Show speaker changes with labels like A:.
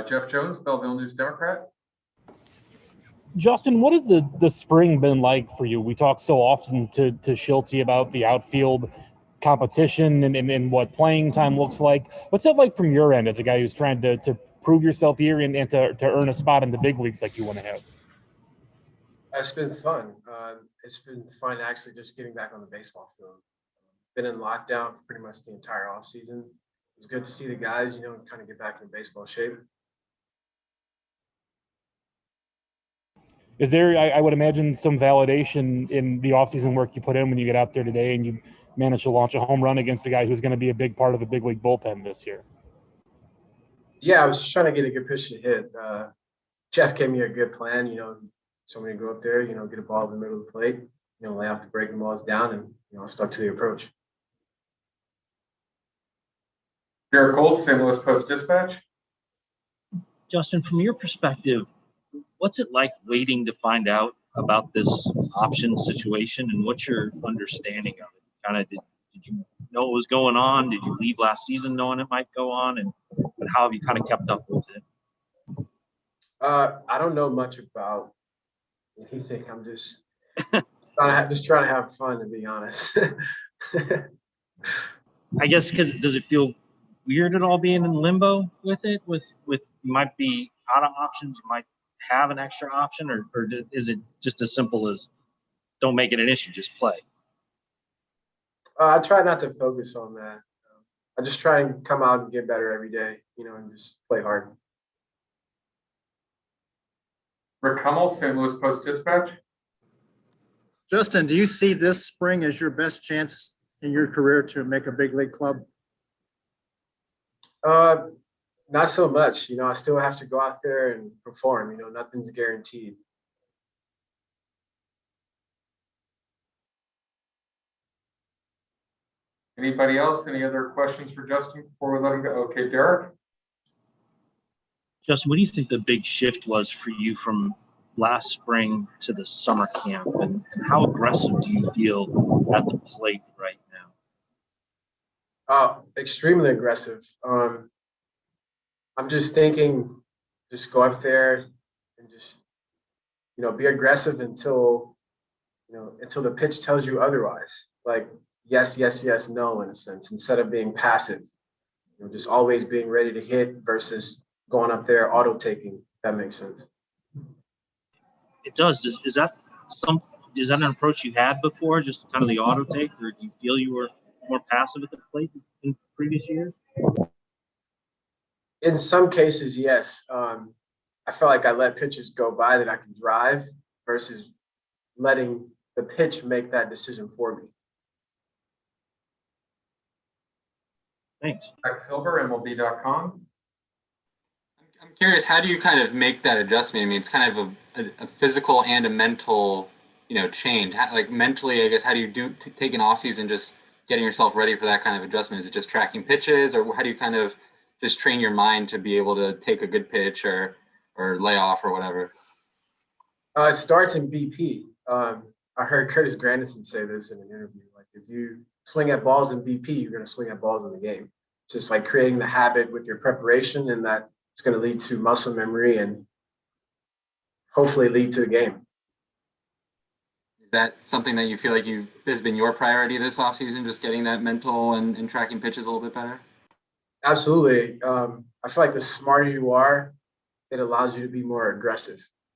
A: Jeff Jones, Belleville News Democrat.
B: Justin, what has the spring been like for you? We talk so often to Schulte about the outfield competition and what playing time looks like. What's that like from your end as a guy who's trying to prove yourself here and to earn a spot in the big leagues like you want to have?
C: It's been fun. It's been fun actually just getting back on the baseball field. Been in lockdown for pretty much the entire offseason. It was good to see the guys, kind of get back in baseball shape.
B: Is there, I would imagine, some validation in the offseason work you put in when you get out there today and you manage to launch a home run against a guy who's going to be a big part of the big league bullpen this year?
C: Yeah, I was trying to get a good pitch to hit. Jeff gave me a good plan, so when you go up there, get a ball in the middle of the plate, lay off the breaking balls down and, I stuck to the approach.
A: Derek Gold, St. Louis Post-Dispatch.
D: Justin, from your perspective, what's it like waiting to find out about this option situation, and what's your understanding of it? Kind of, did you know what was going on? Did you leave last season knowing it might go on, and how have you kind of kept up with it?
C: I don't know much about anything. I'm just trying to have fun, to be honest.
D: I guess because does it feel weird at all being in limbo with it? With you might be out of options, you might have an extra option, or is it just as simple as don't make it an issue, just play?
C: I try not to focus on that. I just try and come out and get better every day, and just play hard.
A: Rick Hummel, St. Louis Post-Dispatch.
E: Justin, do you see this spring as your best chance in your career to make a big league club?
C: Not so much. I still have to go out there and perform. Nothing's guaranteed.
A: Anybody else? Any other questions for Justin before we let him go? Okay, Derek.
D: Justin, what do you think the big shift was for you from last spring to the summer camp, and how aggressive do you feel at the plate right now?
C: Extremely aggressive. I'm just thinking, just go up there and just, be aggressive until the pitch tells you otherwise. Like, yes, yes, yes, no, in a sense, instead of being passive, just always being ready to hit versus going up there auto taking. That makes sense.
D: It does. Is that an approach you had before, just kind of the auto take, or do you feel you were more passive at the plate in previous years?
C: In some cases, yes. I felt like I let pitches go by that I can drive versus letting the pitch make that decision for me.
D: Thanks.
A: Zach Silver, MLB.com.
F: I'm curious, how do you kind of make that adjustment? I mean, it's kind of a physical and a mental, change. Like mentally, I guess, how do you take an off season just getting yourself ready for that kind of adjustment? Is it just tracking pitches, or how do you kind of just train your mind to be able to take a good pitch or lay off or whatever?
C: It starts in BP. I heard Curtis Granderson say this in an interview. Like, if you swing at balls in BP, you're going to swing at balls in the game. It's just like creating the habit with your preparation, and that it's going to lead to muscle memory and hopefully lead to the game.
F: Is that something that you feel like has been your priority this offseason, just getting that mental and tracking pitches a little bit better?
C: Absolutely. I feel like the smarter you are, it allows you to be more aggressive.